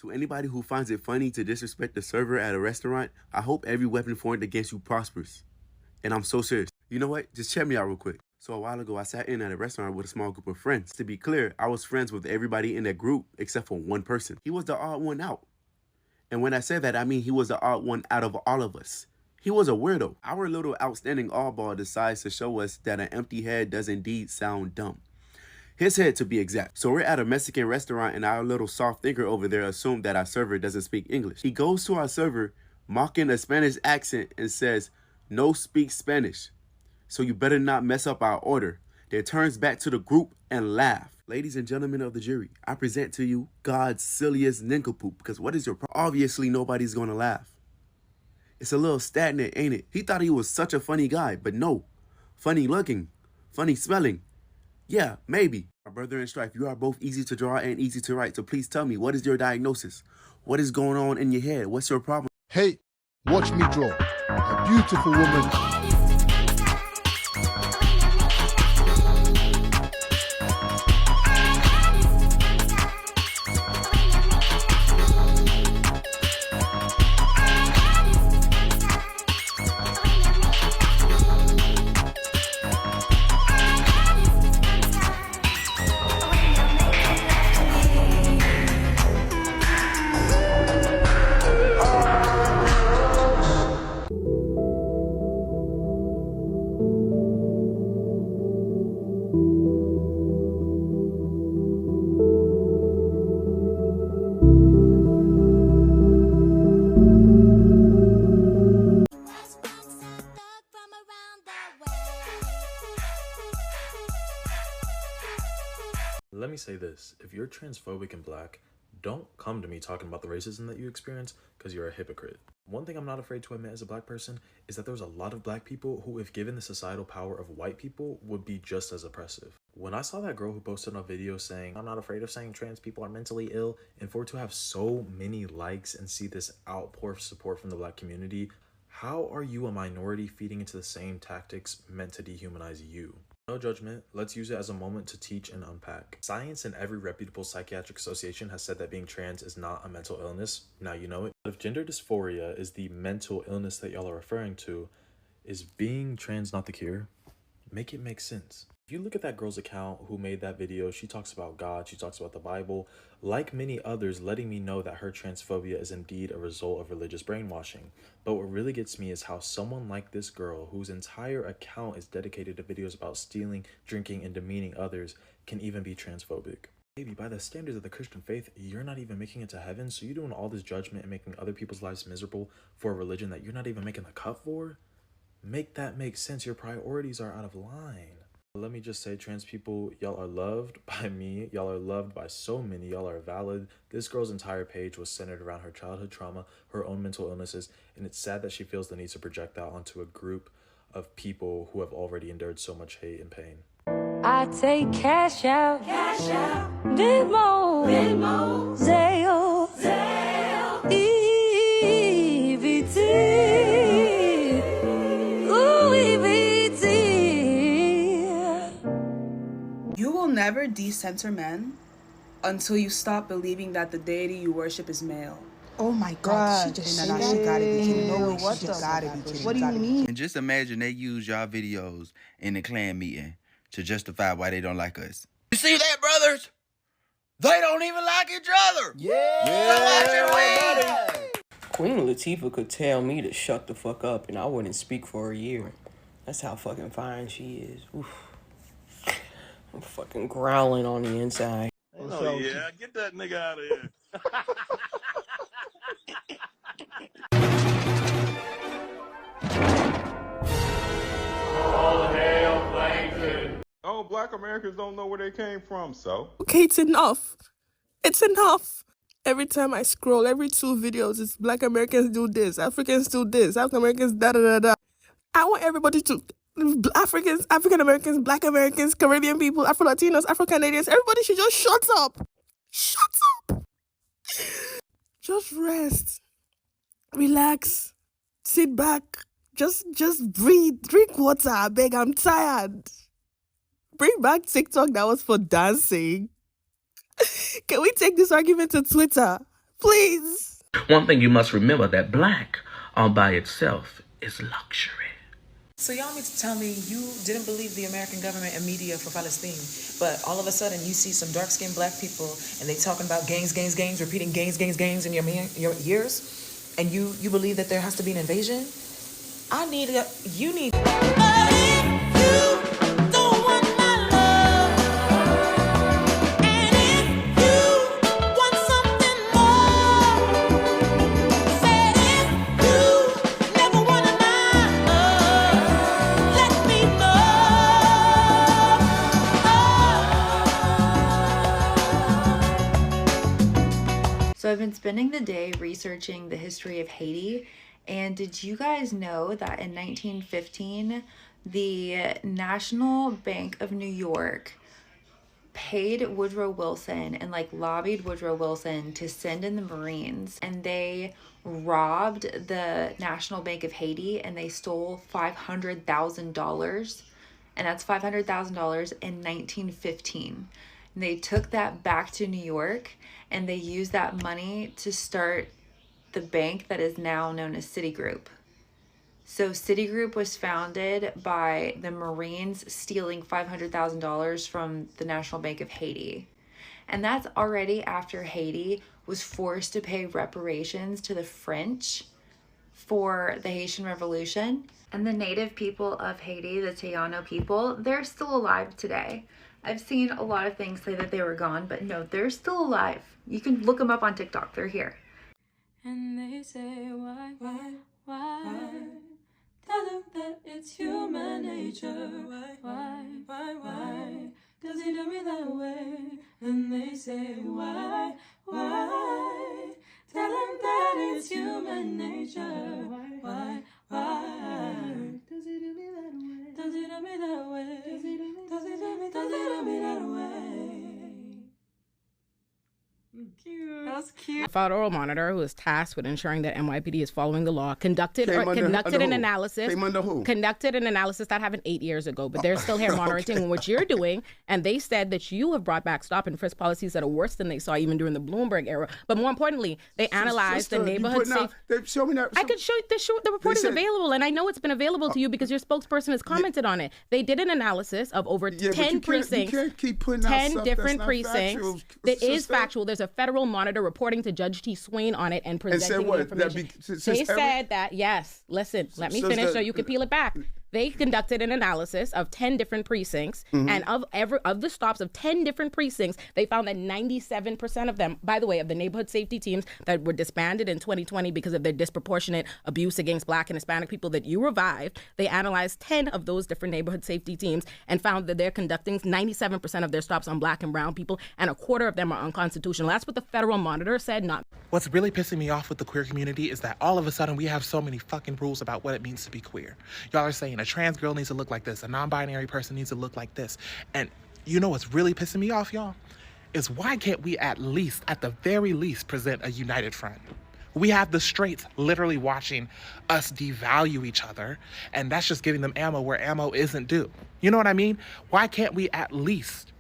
To anybody who finds it funny to disrespect the server at a restaurant, I hope every weapon formed against you prospers. And I'm so serious. You know what? Just check me out real quick. So a while ago, I sat in at a restaurant with a small group of friends. To be clear, I was friends with everybody in that group except for one person. He was the odd one out. And when I say that, I mean he was the odd one out of all of us. He was a weirdo. Our little outstanding oddball decides to show us that an empty head does indeed sound dumb. His head, to be exact. So we're at a Mexican restaurant and our little soft thinker over there assumed that our server doesn't speak English. He goes to our server, mocking a Spanish accent and says, "No speak Spanish, so you better not mess up our order." Then turns back to the group and laugh. Ladies and gentlemen of the jury, I present to you God's silliest nincompoop, because what is your problem? Obviously nobody's gonna laugh. It's a little stagnant, ain't it? He thought he was such a funny guy, but no. Funny looking, funny smelling. Yeah, maybe. My brother in strife, you are both easy to draw and easy to write, so please tell me, what is your diagnosis? What is going on in your head? What's your problem? Hey, watch me draw. A beautiful woman. Let me say this, if you're transphobic and black, don't come to me talking about the racism that you experience because you're a hypocrite. One thing I'm not afraid to admit as a black person is that there's a lot of black people who, if given the societal power of white people, would be just as oppressive. When I saw that girl who posted on a video saying, "I'm not afraid of saying trans people are mentally ill," and for it to have so many likes and see this outpour of support from the black community, how are you, a minority, feeding into the same tactics meant to dehumanize you? No judgment, let's use it as a moment to teach and unpack. Science and every reputable psychiatric association has said that being trans is not a mental illness. Now you know it. But if gender dysphoria is the mental illness that y'all are referring to, is being trans not the cure? Make it make sense. If you look at that girl's account who made that video, she talks about God, she talks about the Bible, like many others, letting me know that her transphobia is indeed a result of religious brainwashing. But what really gets me is how someone like this girl, whose entire account is dedicated to videos about stealing, drinking, and demeaning others, can even be transphobic. Maybe by the standards of the Christian faith, you're not even making it to heaven, so you're doing all this judgment and making other people's lives miserable for a religion that you're not even making the cut for? Make that make sense. Your priorities are out of line. Let me just say, trans people, y'all are loved by me. Y'all are loved by so many. Y'all are valid. This girl's entire page was centered around her childhood trauma, her own mental illnesses, and it's sad that she feels the need to project that onto a group of people who have already endured so much hate and pain. I take cash out, Venmo, Zelle, EBT, EBT. You will never decenter men until you stop believing that the deity you worship is male. Oh my God, she just said that. She gotta be kidding. No way, she just gotta be kidding. What do you mean? And just imagine they use y'all videos in the clan meeting to justify why they don't like us. You see that, brothers? They don't even like each other. Yeah. Queen Latifah could tell me to shut the fuck up and I wouldn't speak for a year. That's how fucking fine she is. Oof. I'm fucking growling on the inside. Oh yeah, get that nigga out of here. All hail Plankton. Oh, black Americans don't know where they came from, so. Okay, it's enough. It's enough. Every time I scroll, every 2 videos, it's black Americans do this, Africans do this, African Americans da da da da. I want everybody to, Africans, African Americans, black Americans, Caribbean people, Afro Latinos, Afro Canadians, everybody should just shut up. Shut up. Just rest. Relax. Sit back. Just breathe. Drink water. I beg, I'm tired. Bring back TikTok that was for dancing. Can we take this argument to Twitter? Please. One thing you must remember, that black all by itself is luxury. So y'all mean to tell me you didn't believe the American government and media for Palestine, but all of a sudden you see some dark-skinned black people and they talking about gangs, repeating gangs in your ears, and you believe that there has to be an invasion? You need. So I've been spending the day researching the history of Haiti, and did you guys know that in 1915, the National Bank of New York paid Woodrow Wilson and lobbied Woodrow Wilson to send in the Marines, and they robbed the National Bank of Haiti and they stole $500,000, and that's $500,000 in 1915. And they took that back to New York and they used that money to start the bank that is now known as Citigroup. So Citigroup was founded by the Marines stealing $500,000 from the National Bank of Haiti. And that's already after Haiti was forced to pay reparations to the French for the Haitian Revolution. And the native people of Haiti, the Taino people, they're still alive today. I've seen a lot of things say that they were gone, but no, they're still alive. You can look them up on TikTok. They're here. And they say, why? Tell them that it's human nature. Why? Does he do me that way? And they say, why? Tell them that it's human nature. Why? Does he do me that way? Does he do me that way? Does he do me that way? Cute. That's cute. A federal monitor who is tasked with ensuring that NYPD is following the law conducted an analysis. Conducted an analysis that happened 8 years ago, but they're still here monitoring what you're doing. And they said that you have brought back stop and frisk policies that are worse than they saw even during the Bloomberg era. But more importantly, they analyzed the neighborhood safe. Show me that. I could show you the report is available, and I know it's been available to you because your spokesperson has commented on it. They did an analysis of over 10 precincts. You can't keep putting out 10 stuff different that's precincts. factual. That is factual. There's a federal monitor reporting to Judge T. Swain on it and presenting the information. They said that, yes, listen, let me finish so you can peel it back. They conducted an analysis of 10 different precincts, and of the stops of 10 different precincts, they found that 97% of them, by the way, of the neighborhood safety teams that were disbanded in 2020 because of their disproportionate abuse against Black and Hispanic people that you revived, they analyzed 10 of those different neighborhood safety teams and found that they're conducting 97% of their stops on Black and brown people, and a quarter of them are unconstitutional. That's what the federal monitor said, not. What's really pissing me off with the queer community is that all of a sudden we have so many fucking rules about what it means to be queer. Y'all are saying a trans girl needs to look like this, a non-binary person needs to look like this. And you know what's really pissing me off, y'all? Is why can't we at the very least, present a united front? We have the straights literally watching us devalue each other, and that's just giving them ammo where ammo isn't due. You know what I mean? Why can't we at least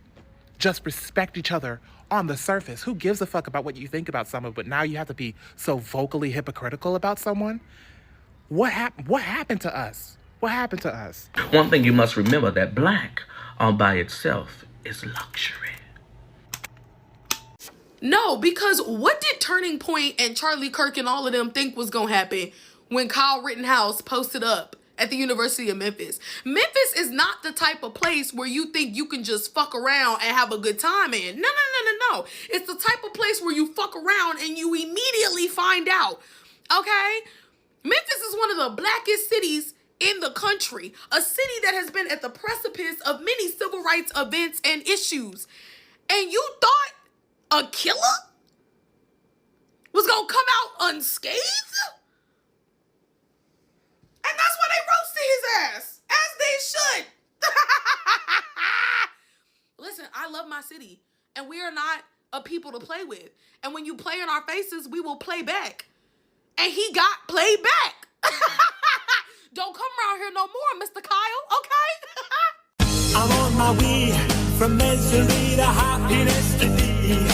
just respect each other on the surface? Who gives a fuck about what you think about someone, but now you have to be so vocally hypocritical about someone? What happened to us? What happened to us? One thing you must remember, that black all by itself is luxury. No, because what did Turning Point and Charlie Kirk and all of them think was gonna happen when Kyle Rittenhouse posted up at the University of Memphis? Memphis is not the type of place where you think you can just fuck around and have a good time in. No. It's the type of place where you fuck around and you immediately find out, okay? Memphis is one of the blackest cities in the country, a city that has been at the precipice of many civil rights events and issues. And you thought a killer was gonna come out unscathed? And that's why they roasted his ass, as they should. Listen, I love my city, and we are not a people to play with. And when you play in our faces, we will play back. And he got played back. Don't come around here no more, Mr. Kyle, okay? I'm on my way from misery to happiness today.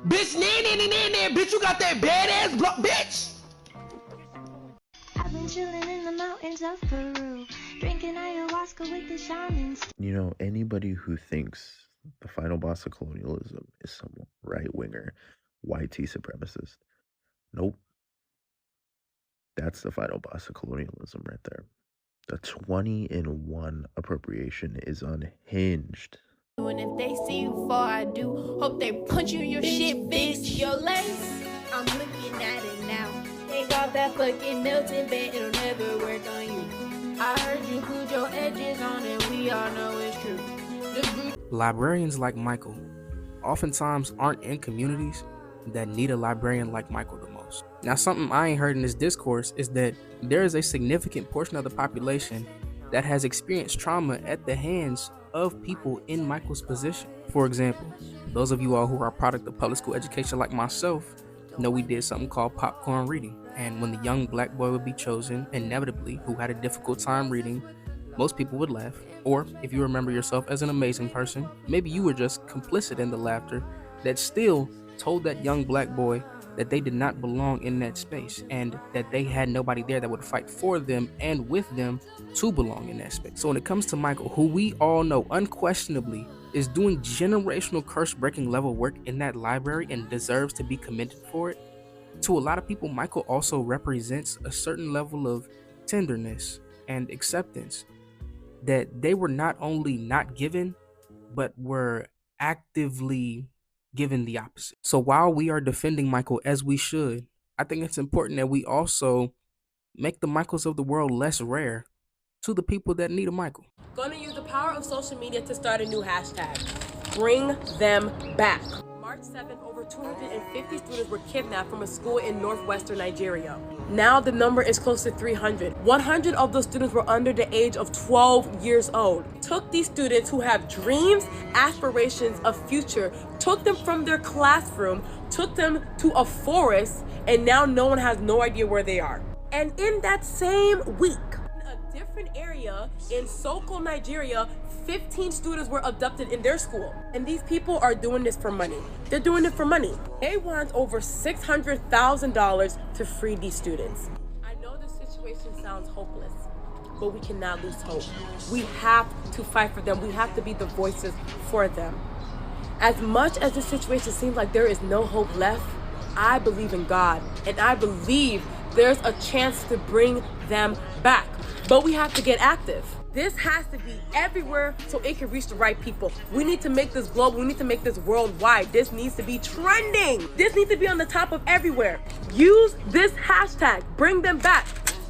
Bitch, bitch, you got that badass block, bitch. I've been chilling in the mountains of Peru, drinking ayahuasca with the shamans. You know, anybody who thinks the final boss of colonialism is some right-winger, white tea supremacist, nope. That's the final boss of colonialism right there. The 20-in-1 appropriation is unhinged. And if they see you before I do, hope they punch you in your shit, bitch. Your lace, I'm looking at it now. Take off that fucking melting bed, it'll never work on you. I heard you put your edges on it, we all know it's true. Librarians like Michael oftentimes aren't in communities that need a librarian like Michael the most. Now, something I ain't heard in this discourse is that there is a significant portion of the population that has experienced trauma at the hands of people in Michael's position. For example, those of you all who are a product of public school education like myself know we did something called popcorn reading. And when the young black boy would be chosen, inevitably, who had a difficult time reading, most people would laugh. Or if you remember yourself as an amazing person, maybe you were just complicit in the laughter that still told that young black boy that they did not belong in that space and that they had nobody there that would fight for them and with them to belong in that space. So when it comes to Michael, who we all know unquestionably is doing generational curse-breaking level work in that library and deserves to be commended for it, to a lot of people, Michael also represents a certain level of tenderness and acceptance that they were not only not given, but were actively given the opposite. So while we are defending Michael as we should, I think it's important that we also make the Michaels of the world less rare to the people that need a Michael. Gonna use the power of social media to start a new hashtag. Bring them back. March 7th, over 250 students were kidnapped from a school in northwestern Nigeria. Now the number is close to 300. 100 of those students were under the age of 12 years old. Took these students who have dreams, aspirations, a future, took them from their classroom, took them to a forest, and now no one has no idea where they are. And in that same week, in a different area in Soko, Nigeria, 15 students were abducted in their school. And these people are doing this for money. They're doing it for money. They want over $600,000 to free these students. I know this situation sounds hopeless, but we cannot lose hope. We have to fight for them. We have to be the voices for them. As much as this situation seems like there is no hope left, I believe in God, and I believe there's a chance to bring them back. But we have to get active. This has to be everywhere so it can reach the right people. We need to make this global. We need to make this worldwide. This needs to be trending. This needs to be on the top of everywhere. Use this hashtag. Bring them back.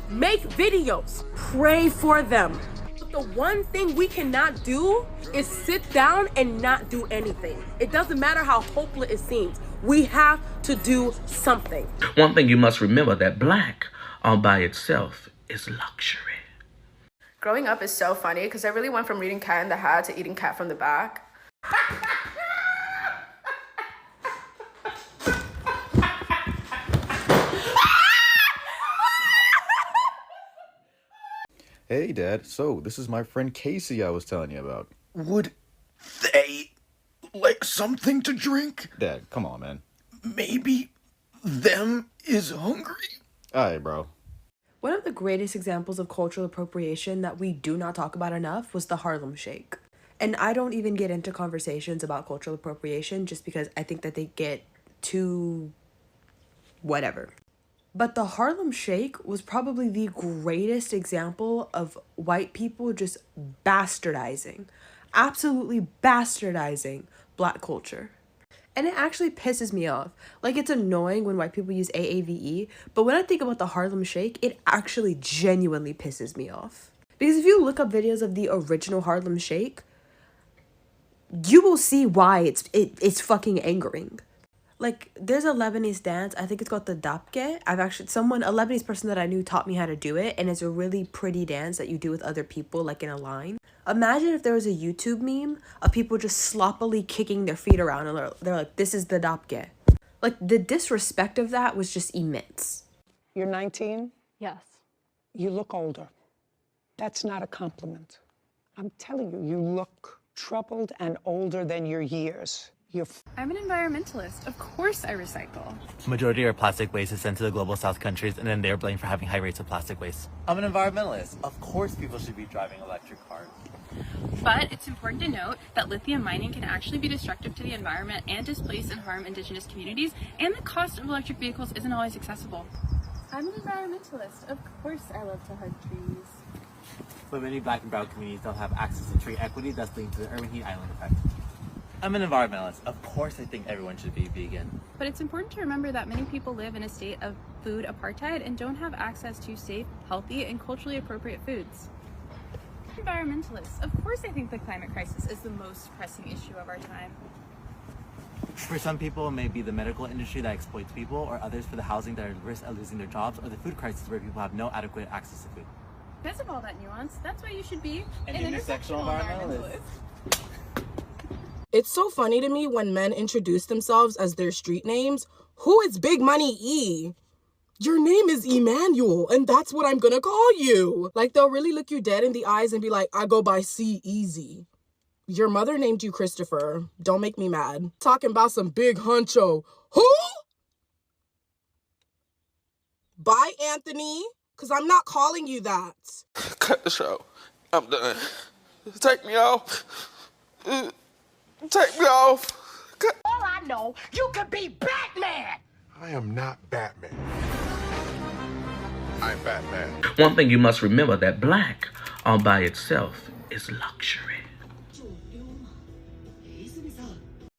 Make videos. Pray for them. But the one thing we cannot do is sit down and not do anything. It doesn't matter how hopeless it seems. We have to do something. One thing you must remember, that black all by itself is luxury. Growing up is so funny because I really went from reading Cat in the Hat to eating cat from the back. Hey, Dad. So, this is my friend Casey I was telling you about. Would they like something to drink? Dad, come on, man. Maybe them is hungry? Alright, bro. One of the greatest examples of cultural appropriation that we do not talk about enough was the Harlem Shake. And I don't even get into conversations about cultural appropriation just because I think that they get too whatever. But the Harlem Shake was probably the greatest example of white people just bastardizing, absolutely bastardizing Black culture. And it actually pisses me off. Like, it's annoying when white people use AAVE, but when I think about the Harlem Shake, it actually genuinely pisses me off. Because if you look up videos of the original Harlem Shake, you will see why it's fucking angering. Like, there's a Lebanese dance, I think it's called the Dabke. A Lebanese person that I knew taught me how to do it, and it's a really pretty dance that you do with other people, like in a line. Imagine if there was a YouTube meme of people just sloppily kicking their feet around and they're like, this is the Dabke. Like, the disrespect of that was just immense. You're 19? Yes. You look older. That's not a compliment. I'm telling you, you look troubled and older than your years. I'm an environmentalist. Of course I recycle. Majority of plastic waste is sent to the global south countries, and then they're blamed for having high rates of plastic waste. I'm an environmentalist. Of course people should be driving electric cars. But it's important to note that lithium mining can actually be destructive to the environment and displace and harm indigenous communities, and the cost of electric vehicles isn't always accessible. I'm an environmentalist. Of course I love to hug trees. But many black and brown communities don't have access to tree equity, thus leading to the urban heat island effect. I'm an environmentalist. Of course I think everyone should be vegan. But it's important to remember that many people live in a state of food apartheid and don't have access to safe, healthy, and culturally appropriate foods. Environmentalists. Of course I think the climate crisis is the most pressing issue of our time. For some people, it may be the medical industry that exploits people, or others for the housing that are at risk of losing their jobs, or the food crisis where people have no adequate access to food. Because of all that nuance, that's why you should be an intersectional environmentalist. It's so funny to me when men introduce themselves as their street names. Who is Big Money E? Your name is Emmanuel, and that's what I'm gonna call you. Like, they'll really look you dead in the eyes and be like, I go by C Easy. Your mother named you Christopher. Don't make me mad. Talking about some big huncho. Who? Bye, Anthony, because I'm not calling you that. Cut the show. I'm done. Take me off. Take me off. All I know, you could be Batman. I am not Batman. I'm Batman. One thing you must remember, that black all by itself is luxury.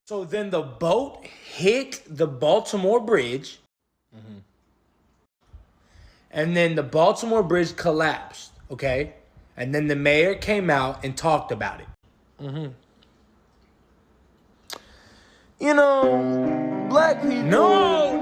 So then the boat hit the Baltimore Bridge, and then the Baltimore Bridge collapsed, okay? And then the mayor came out and talked about it. You know, black people.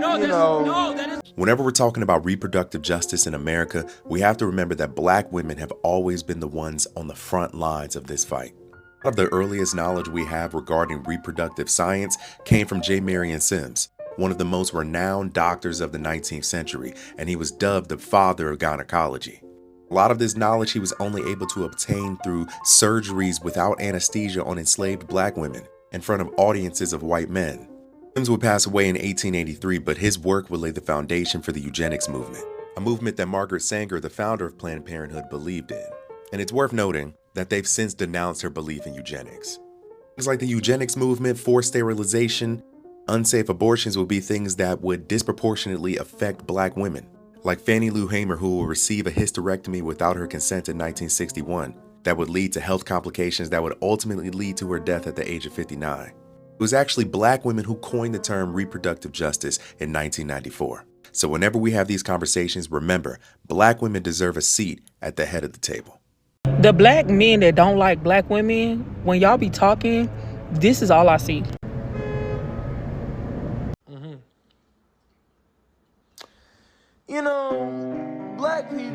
That is. Whenever we're talking about reproductive justice in America, we have to remember that black women have always been the ones on the front lines of this fight. One of the earliest knowledge we have regarding reproductive science came from J. Marion Sims, one of the most renowned doctors of the 19th century, and he was dubbed the father of gynecology. A lot of this knowledge he was only able to obtain through surgeries without anesthesia on enslaved black women in front of audiences of white men. Sims would pass away in 1883, but his work would lay the foundation for the eugenics movement, a movement that Margaret Sanger, the founder of Planned Parenthood, believed in. And it's worth noting that they've since denounced her belief in eugenics. Things like the eugenics movement, forced sterilization, unsafe abortions will be things that would disproportionately affect black women, like Fannie Lou Hamer, who will receive a hysterectomy without her consent in 1961, that would lead to health complications that would ultimately lead to her death at the age of 59. It was actually black women who coined the term reproductive justice in 1994. So whenever we have these conversations, remember, black women deserve a seat at the head of the table. The black men that don't like black women, when y'all be talking, this is all I see. You know, black people.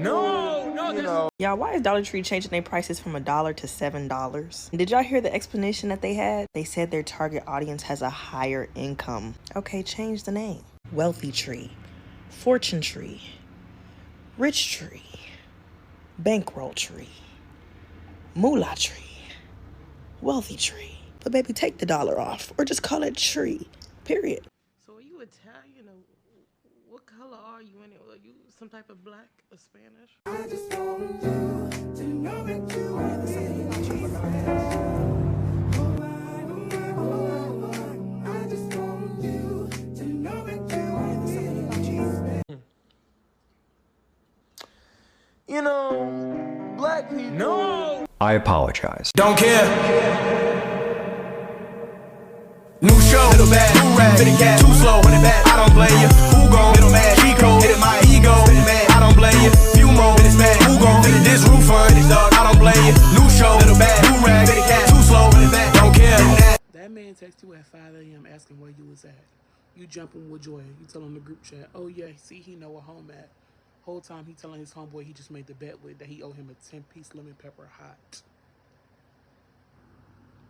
Y'all, why is Dollar Tree changing their prices from $1 to $7? Did y'all hear the explanation that they had? They said their target audience has a higher income. Okay, change the name. Wealthy Tree, Fortune Tree, Rich Tree, Bankroll Tree, Moolah Tree, Wealthy Tree. But baby, take the $1 off, or just call it Tree, period. So are you Italian, or what color are you anyway? Are you some type of black or Spanish? I just want you to know that you are You know, black people. No. I apologize. Don't care. New show, little bad, new rap, fitting cat, too slow, when it bad, I don't blame you. Who gon' middle man, Chico, hit my ego, fitting man, I don't blame you. Few more, fitting man, who gon' fit this roof on this dog, I don't blame you. New show, little bad, new rap, fitting cat, too slow, when it bad, don't care. That man texted you at 5 a.m. asking where you was at. You jumping with joy. You tell him the group chat, oh yeah, see, he know where home at. Whole time he telling his homeboy he just made the bet with that he owe him a 10-piece lemon pepper hot.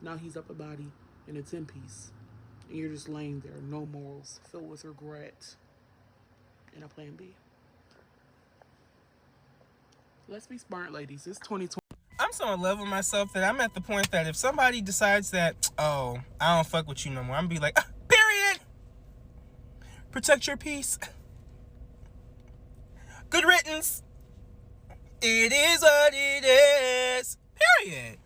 Now he's up a body in a 10-piece. And you're just laying there, no morals, filled with regret, and a plan B. Let's be smart, ladies. It's 2020. I'm so in love with myself that I'm at the point that if somebody decides that, oh, I don't fuck with you no more, I'm gonna be like, period. Protect your peace. Good riddance. It is what it is. Period.